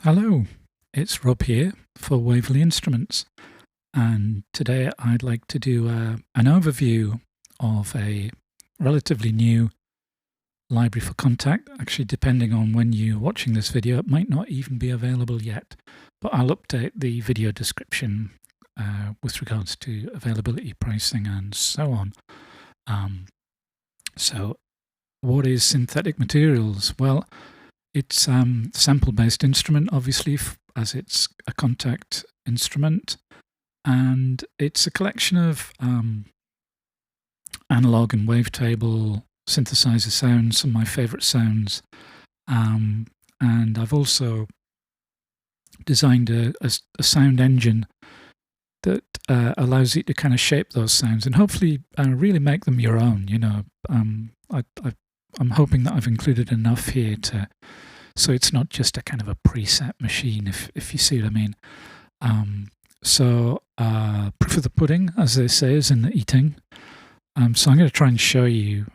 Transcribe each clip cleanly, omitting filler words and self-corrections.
Hello, it's Rob here for Waverley Instruments, and today I'd like to do an overview of a relatively new library for KONTAKT. Actually, depending on when you're watching this video, it might not even be available yet, but I'll update the video description with regards to availability, pricing, and so on. So what is synthetic materials? Well, it's a sample-based instrument, obviously, as it's a KONTAKT instrument, and it's a collection of analog and wavetable synthesizer sounds, some of my favorite sounds, and I've also designed a sound engine that allows you to kind of shape those sounds and hopefully really make them your own. You know, I'm hoping that I've included enough here so it's not just a kind of a preset machine, if you see what I mean. Proof of the pudding, as they say, is in the eating. So I'm going to try and show you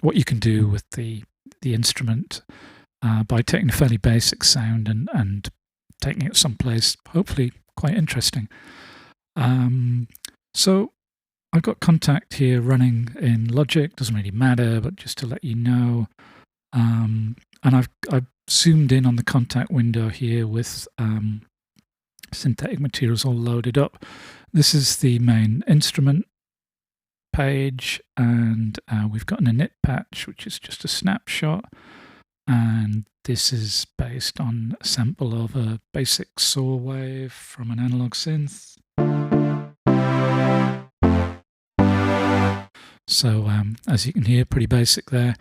what you can do with the instrument by taking a fairly basic sound and taking it someplace hopefully quite interesting. So I've got KONTAKT here running in Logic, doesn't really matter, but just to let you know. And I've zoomed in on the KONTAKT window here with synthetic materials all loaded up. This is the main instrument page, and we've got an init patch, which is just a snapshot. And this is based on a sample of a basic saw wave from an analog synth. So as you can hear, pretty basic there.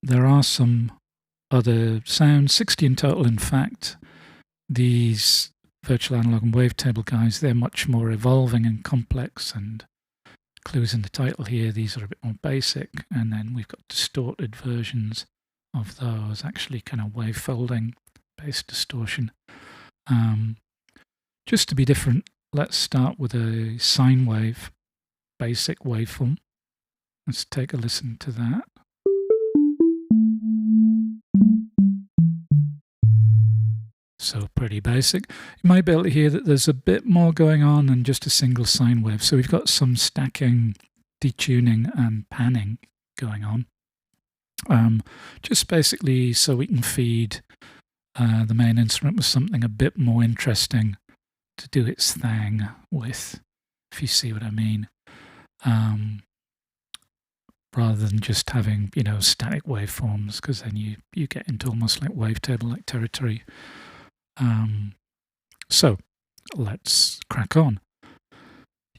There are some other sounds, 60 in total in fact. These virtual analog and wavetable guys, they're much more evolving and complex, and clues in the title here, these are a bit more basic. And then we've got distorted versions of those, actually kind of wave folding based distortion. Just to be different, let's start with a sine wave basic waveform. Let's take a listen to that. So pretty basic. You might be able to hear that there's a bit more going on than just a single sine wave. So we've got some stacking, detuning, and panning going on. Just basically so we can feed the main instrument with something a bit more interesting to do its thing with, if you see what I mean. Rather than just having, you know, static waveforms, because then you get into almost like wavetable-like territory. So let's crack on.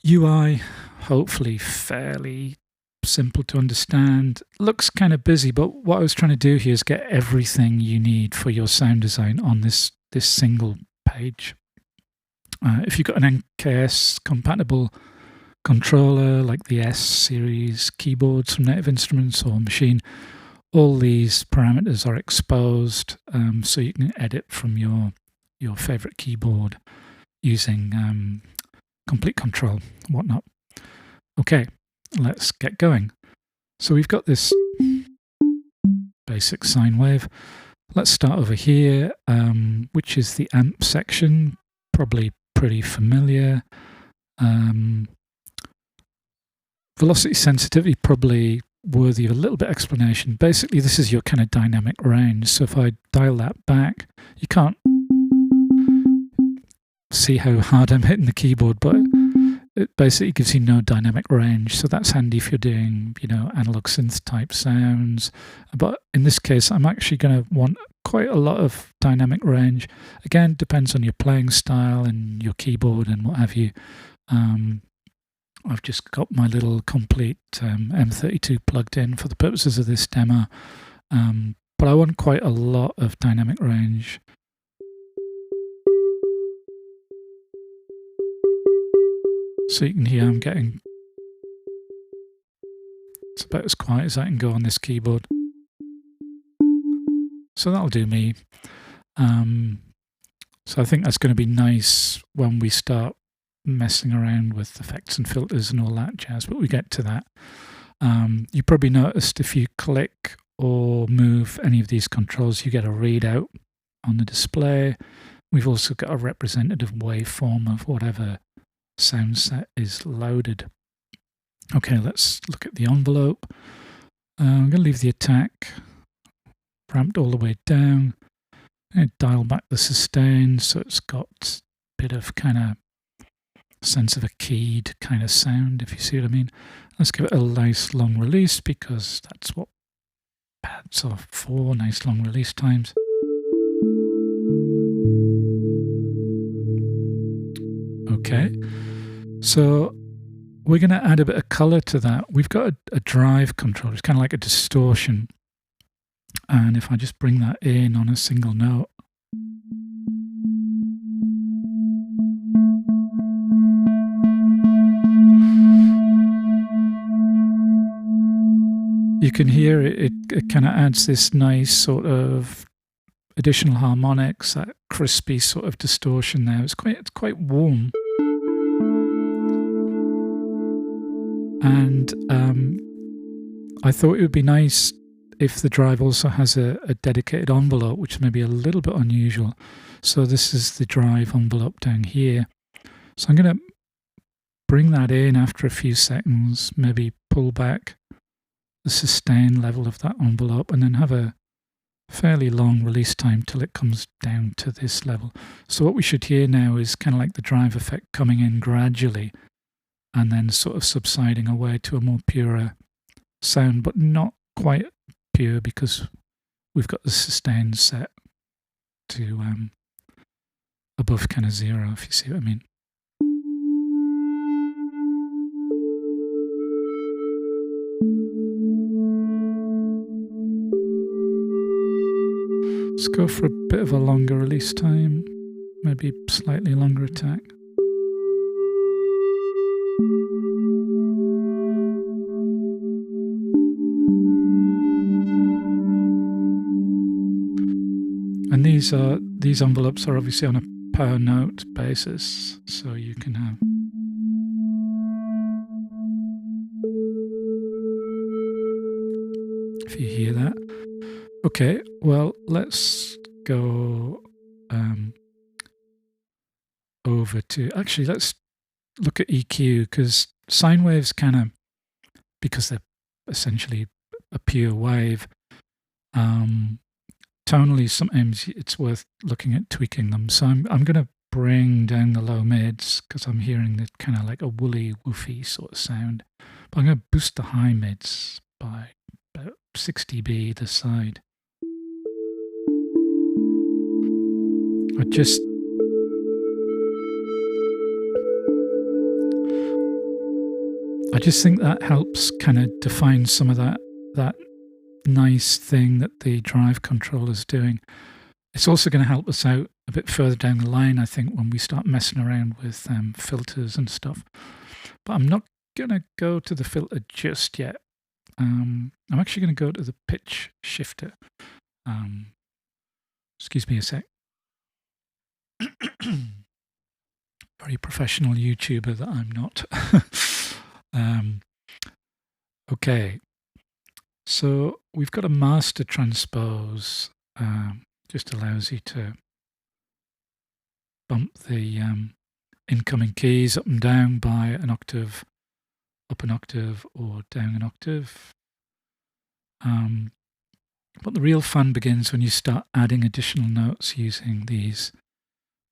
UI, hopefully fairly simple to understand. Looks kind of busy, but what I was trying to do here is get everything you need for your sound design on this single page. If you've got an NKS compatible controller like the S series keyboards from Native Instruments or Machine, all these parameters are exposed, so you can edit from your favorite keyboard using complete control and whatnot. Okay, let's get going. So we've got this basic sine wave. Let's start over here, which is the amp section, probably pretty familiar. Velocity sensitivity, probably worthy of a little bit of explanation. Basically, this is your kind of dynamic range. So if I dial that back, you can't see how hard I'm hitting the keyboard, but it basically gives you no dynamic range. So that's handy if you're doing, you know, analog synth type sounds. But in this case, I'm actually going to want quite a lot of dynamic range. Again, depends on your playing style and your keyboard and what have you. I've just got my little complete M32 plugged in for the purposes of this demo, but I want quite a lot of dynamic range. So you can hear I'm getting, it's about as quiet as I can go on this keyboard. So that'll do me. So I think that's going to be nice when we start messing around with effects and filters and all that jazz, but we get to that. You probably noticed if you click or move any of these controls, you get a readout on the display. We've also got a representative waveform of whatever sound set is loaded. Okay, let's look at the envelope. I'm going to leave the attack ramped all the way down. I'm going to dial back the sustain so it's got a bit of kind of sense of a keyed kind of sound, if you see what I mean. Let's give it a nice long release because that's what pads are for, nice long release times. Okay, so we're going to add a bit of color to that. We've got a drive control, it's kind of like a distortion. And if I just bring that in on a single note, you can hear it kind of adds this nice sort of additional harmonics, that crispy sort of distortion there. It's quite warm. And I thought it would be nice if the drive also has a dedicated envelope, which may be a little bit unusual. So this is the drive envelope down here. So I'm going to bring that in after a few seconds, maybe pull back the sustain level of that envelope, and then have a fairly long release time till it comes down to this level. So what we should hear now is kind of like the drive effect coming in gradually and then sort of subsiding away to a more purer sound, but not quite pure because we've got the sustain set to above kind of 0, if you see what I mean. Let's go for a bit of a longer release time, maybe slightly longer attack. And these envelopes are obviously on a per note basis, so you can have if you hear that. Okay, well, let's go over to, actually, let's look at EQ, because sine waves kind of, because they're essentially a pure wave, tonally sometimes it's worth looking at tweaking them. So I'm going to bring down the low mids because I'm hearing the kind of like a woolly, woofy sort of sound. But I'm going to boost the high mids by about 6 dB either side. I just think that helps kind of define some of that nice thing that the drive controller is doing. It's also going to help us out a bit further down the line, I think, when we start messing around with filters and stuff. But I'm not going to go to the filter just yet. I'm actually going to go to the pitch shifter. Excuse me a sec. Very professional YouTuber that I'm not. Okay, so we've got a master transpose. Just allows you to bump the incoming keys up and down by an octave, up an octave or down an octave. But the real fun begins when you start adding additional notes using these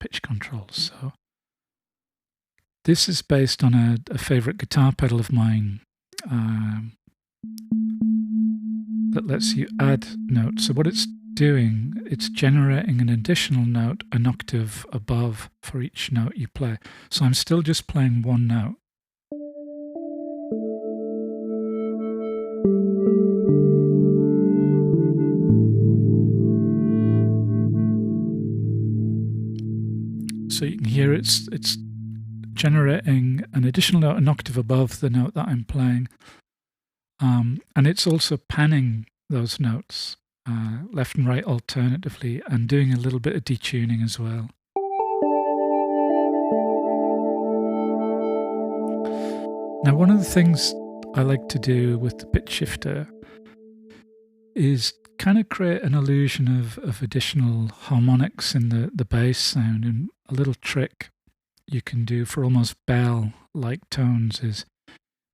pitch controls. So this is based on a favorite guitar pedal of mine that lets you add notes. So what it's doing, it's generating an additional note an octave above for each note you play. So I'm still just playing one note. So you can hear it's generating an additional note an octave above the note that I'm playing. And it's also panning those notes left and right alternatively and doing a little bit of detuning as well. Now, one of the things I like to do with the pitch shifter is kind of create an illusion of additional harmonics in the bass sound. And a little trick you can do for almost bell-like tones is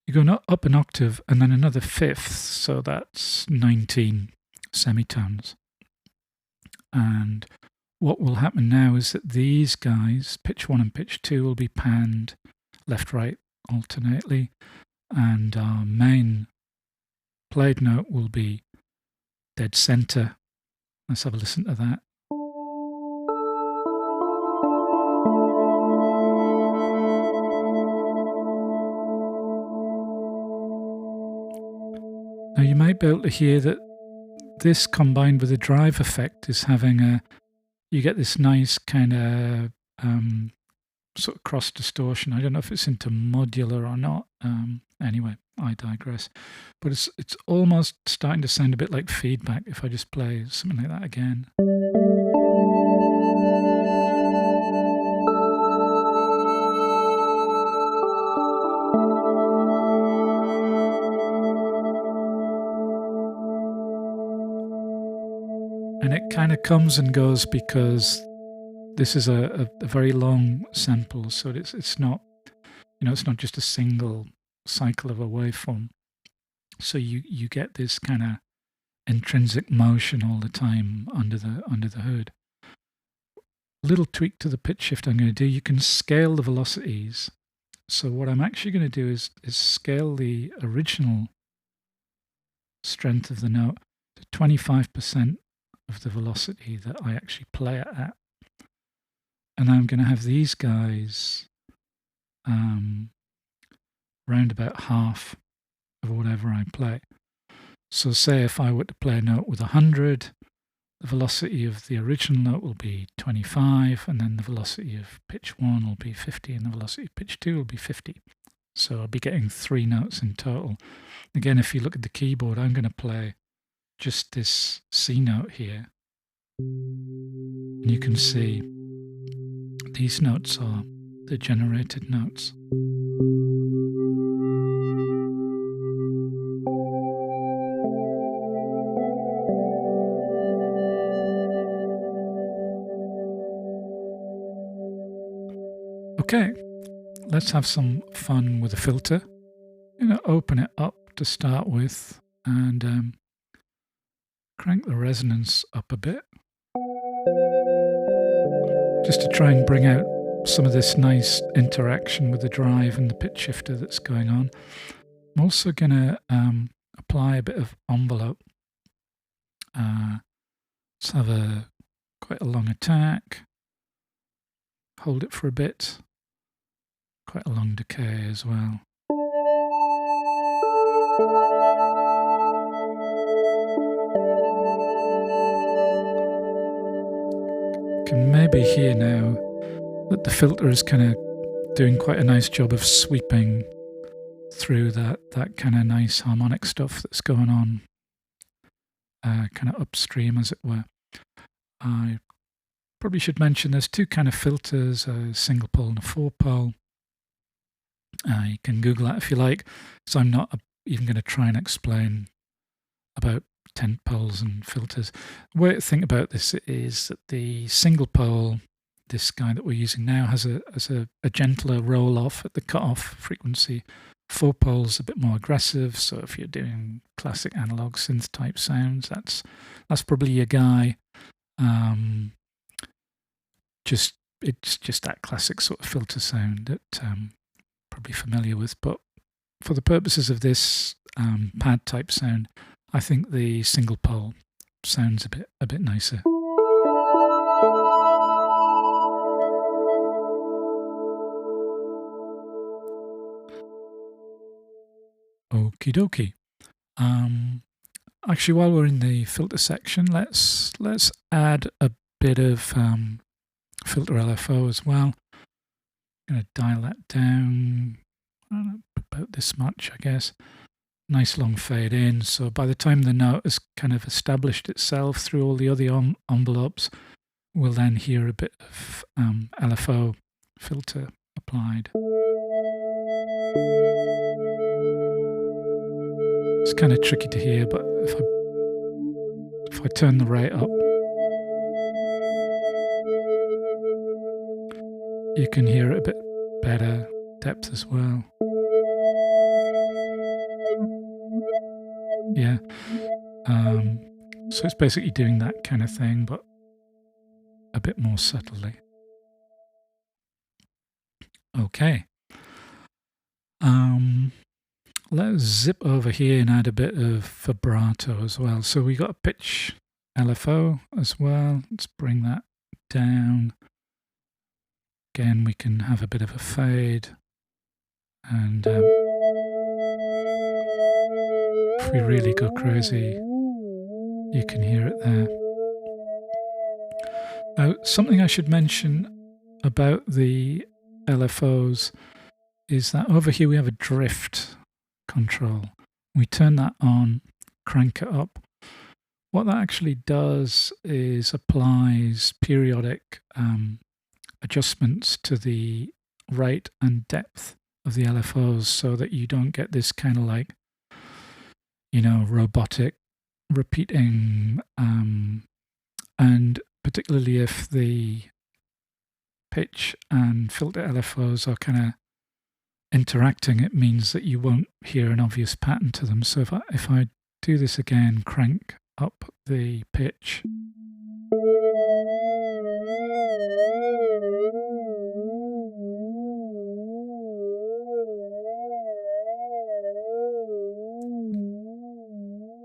you go up an octave and then another fifth, so that's 19 semitones. And what will happen now is that these guys, pitch 1 and pitch 2, will be panned left-right alternately, and our main played note will be dead center. Let's have a listen to that. Now you might be able to hear that this combined with the drive effect is having you get this nice kind of sort of cross distortion. I don't know if it's into modular or not. Anyway, I digress. But it's almost starting to sound a bit like feedback if I just play something like that again. And it kind of comes and goes because this is a very long sample, so it's not, it's not just a single cycle of a waveform. So you get this kind of intrinsic motion all the time under the hood. A little tweak to the pitch shift I'm going to do. You can scale the velocities. So what I'm actually going to do is scale the original strength of the note to 25% of the velocity that I actually play it at. And I'm going to have these guys round about half of whatever I play. So say if I were to play a note with 100, the velocity of the original note will be 25, and then the velocity of pitch 1 will be 50, and the velocity of pitch 2 will be 50. So I'll be getting 3 notes in total. Again, if you look at the keyboard, I'm going to play just this C note here. And you can see these notes are the generated notes. Okay, let's have some fun with a filter. I'm going to open it up to start with and crank the resonance up a bit, just to try and bring out some of this nice interaction with the drive and the pitch shifter that's going on. I'm also going to apply a bit of envelope. Let's have quite a long attack, hold it for a bit, quite a long decay as well. You can maybe hear now that the filter is kind of doing quite a nice job of sweeping through that kind of nice harmonic stuff that's going on, kind of upstream, as it were. I probably should mention there's 2 kind of filters, a single pole and a 4-pole. You can Google that if you like. So I'm not even going to try and explain about 10 poles and filters. The way to think about this is that the single pole, this guy that we're using now, has a gentler roll off at the cutoff frequency. 4 poles a bit more aggressive. So if you're doing classic analog synth type sounds, that's probably your guy. It's just that classic sort of filter sound that probably familiar with. But for the purposes of this pad type sound, I think the single pole sounds a bit nicer. Okie dokie. Actually, while we're in the filter section, let's add a bit of filter LFO as well. I'm going to dial that down, about this much, I guess. Nice long fade in, so by the time the note has kind of established itself through all the other envelopes, we'll then hear a bit of LFO filter applied. It's kind of tricky to hear, but if I turn the rate up, you can hear it a bit better, depth as well. Yeah. So it's basically doing that kind of thing, but a bit more subtly. Okay. Let's zip over here and add a bit of vibrato as well. So we got a pitch LFO as well. Let's bring that down. Again, we can have a bit of a fade. And if we really go crazy, you can hear it there. Now, something I should mention about the LFOs is that over here we have a drift control. We turn that on, crank it up. What that actually does is applies periodic adjustments to the rate and depth of the LFOs so that you don't get this kind of like, you know, robotic repeating, and particularly if the pitch and filter LFOs are kind of interacting, it means that you won't hear an obvious pattern to them. So if I do this again, crank up the pitch,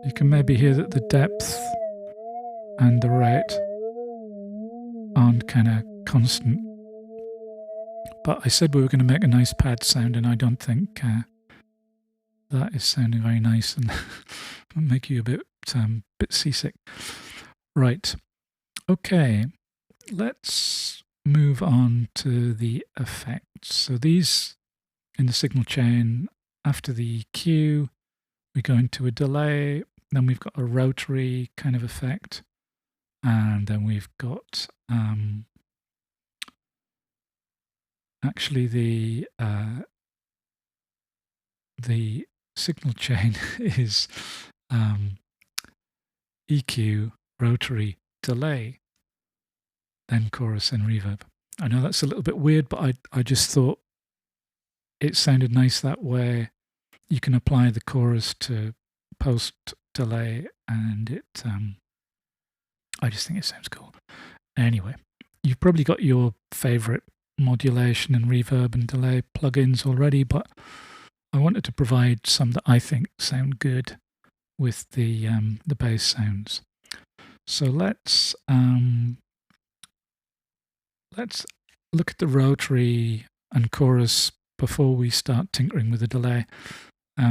you can maybe hear that the depth and the rate aren't kind of constant. But I said we were going to make a nice pad sound, and I don't think that is sounding very nice, and will make you a bit seasick. Right. Okay. Let's move on to the effects. So these in the signal chain, after the EQ, we go into a delay. Then we've got a rotary kind of effect, and then we've got actually the signal chain is EQ, rotary, delay, then chorus and reverb. I know that's a little bit weird, but I just thought it sounded nice that way. You can apply the chorus to post delay, and it I just think it sounds cool. Anyway, you've probably got your favorite modulation and reverb and delay plugins already, but I wanted to provide some that I think sound good with the bass sounds. So let's look at the rotary and chorus before we start tinkering with the delay,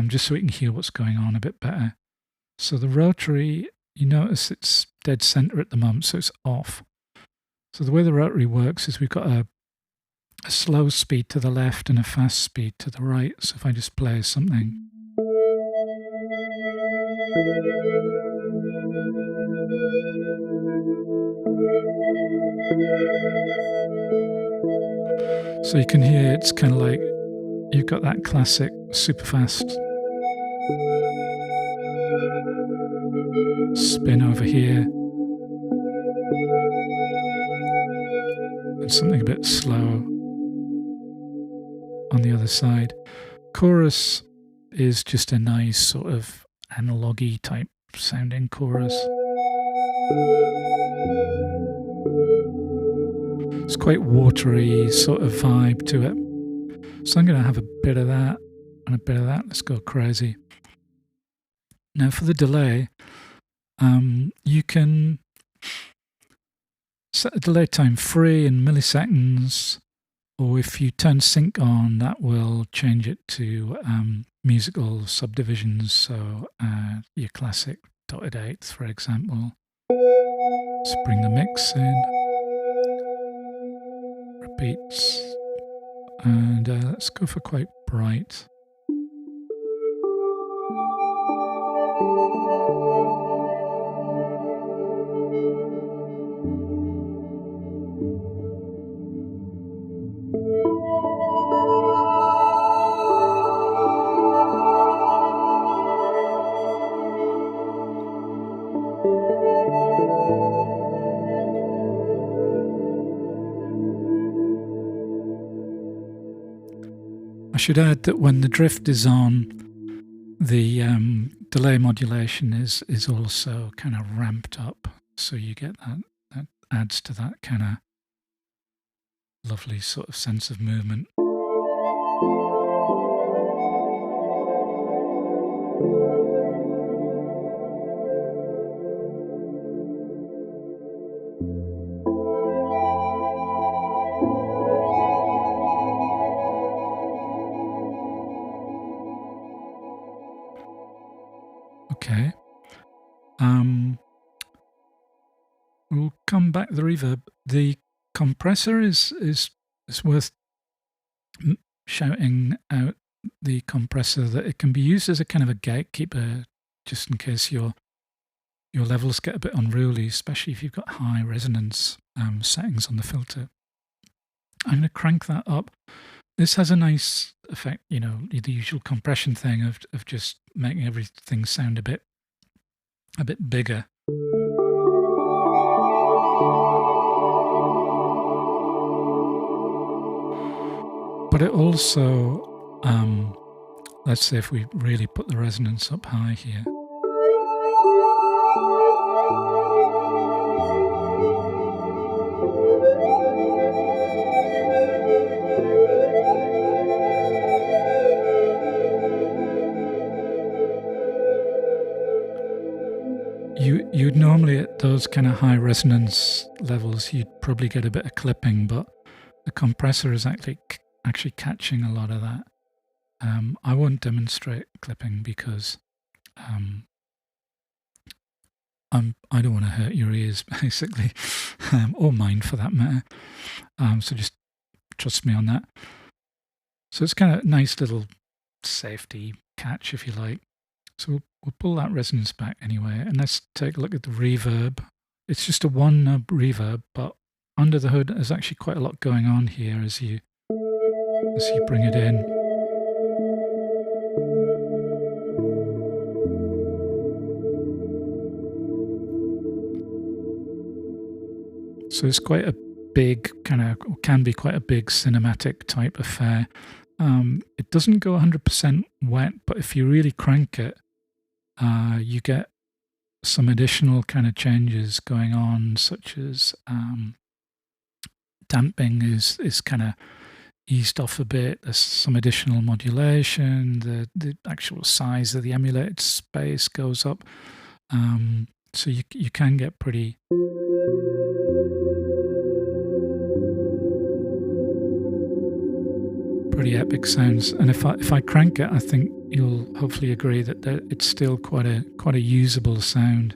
just so we can hear what's going on a bit better. So the rotary, you notice it's dead center at the moment, so it's off. So the way the rotary works is we've got a slow speed to the left and a fast speed to the right. So if I just play something, so you can hear it's kind of like you've got that classic super fast spin over here and something a bit slow on the other side. Chorus is just a nice sort of analog-y type sounding chorus. It's quite watery sort of vibe to it. So I'm going to have a bit of that and a bit of that. Let's go crazy. Now for the delay, you can set the delay time free in milliseconds, or if you turn sync on, that will change it to musical subdivisions. So your classic dotted eighth, for example. Let's bring the mix in. Repeats. And let's go for quite bright. should add that when the drift is on, the delay modulation is also kind of ramped up, so you get that adds to that kind of lovely sort of sense of movement. Okay. We'll come back to the reverb. The compressor is worth shouting out the compressor that it can be used as a kind of a gatekeeper, just in case your levels get a bit unruly, especially if you've got high resonance settings on the filter. I'm going to crank that up. This has a nice effect, you know, the usual compression thing of just making everything sound a bit bigger. But it also, let's say if we really put the resonance up high here. You'd normally at those kind of high resonance levels, you'd probably get a bit of clipping, but the compressor is actually catching a lot of that. I won't demonstrate clipping because I don't want to hurt your ears, basically, or mine for that matter. So just trust me on that. So it's kind of a nice little safety catch, if you like. So we'll pull that resonance back anyway, and let's take a look at the reverb. It's just a one knob reverb, but under the hood there's actually quite a lot going on here as you bring it in. So it's quite a big can be quite a big cinematic type affair. It doesn't go 100% wet, but if you really crank it, you get some additional kind of changes going on, such as damping is kind of eased off a bit. There's some additional modulation. The actual size of the emulated space goes up, so you can get pretty epic sounds. And if I crank it, I think you'll hopefully agree that it's still quite a usable sound.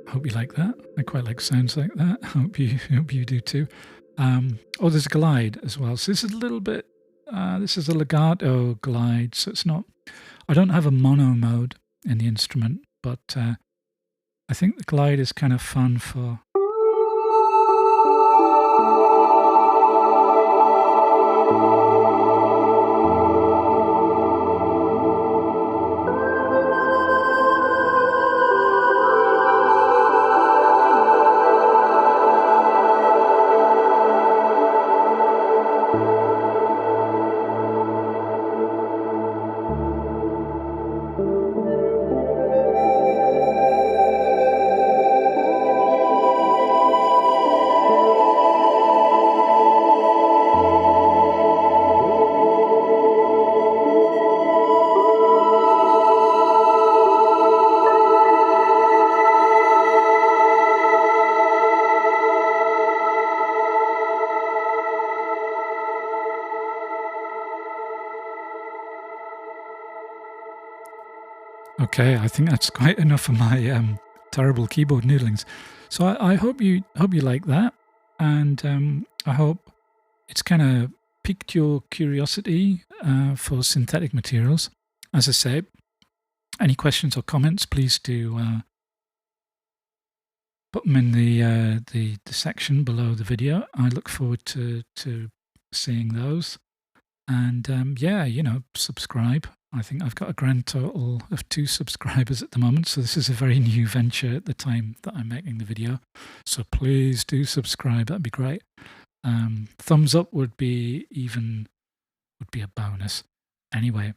Hope you like that. I quite like sounds like that. Hope you do too. Oh, there's a glide as well. So this is a little bit. This is a legato glide. So it's not. I don't have a mono mode in the instrument, but I think the glide is kind of fun for. Okay, I think that's quite enough of my terrible keyboard noodlings. So I hope you like that, and I hope it's kind of piqued your curiosity for synthetic materials. As I say, any questions or comments, please do put them in the section below the video. I look forward to seeing those. And yeah, subscribe. I think I've got a grand total of 2 subscribers at the moment, so this is a very new venture at the time that I'm making the video. So please do subscribe, that'd be great. Thumbs up would be a bonus. Anyway,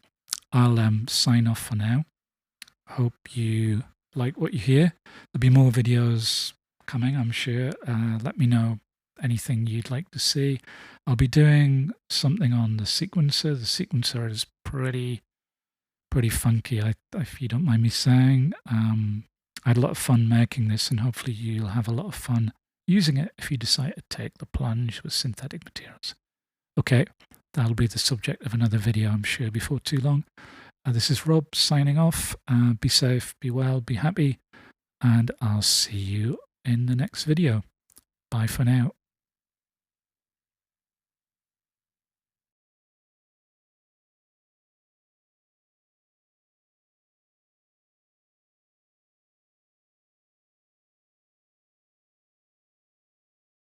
I'll sign off for now. Hope you like what you hear. There'll be more videos coming, I'm sure. Let me know anything you'd like to see. I'll be doing something on the sequencer. The sequencer is pretty funky, if you don't mind me saying. I had a lot of fun making this, and hopefully you'll have a lot of fun using it if you decide to take the plunge with synthetic materials. Okay, that'll be the subject of another video, I'm sure, before too long. This is Rob signing off. Be safe, be well, be happy, and I'll see you in the next video. Bye for now.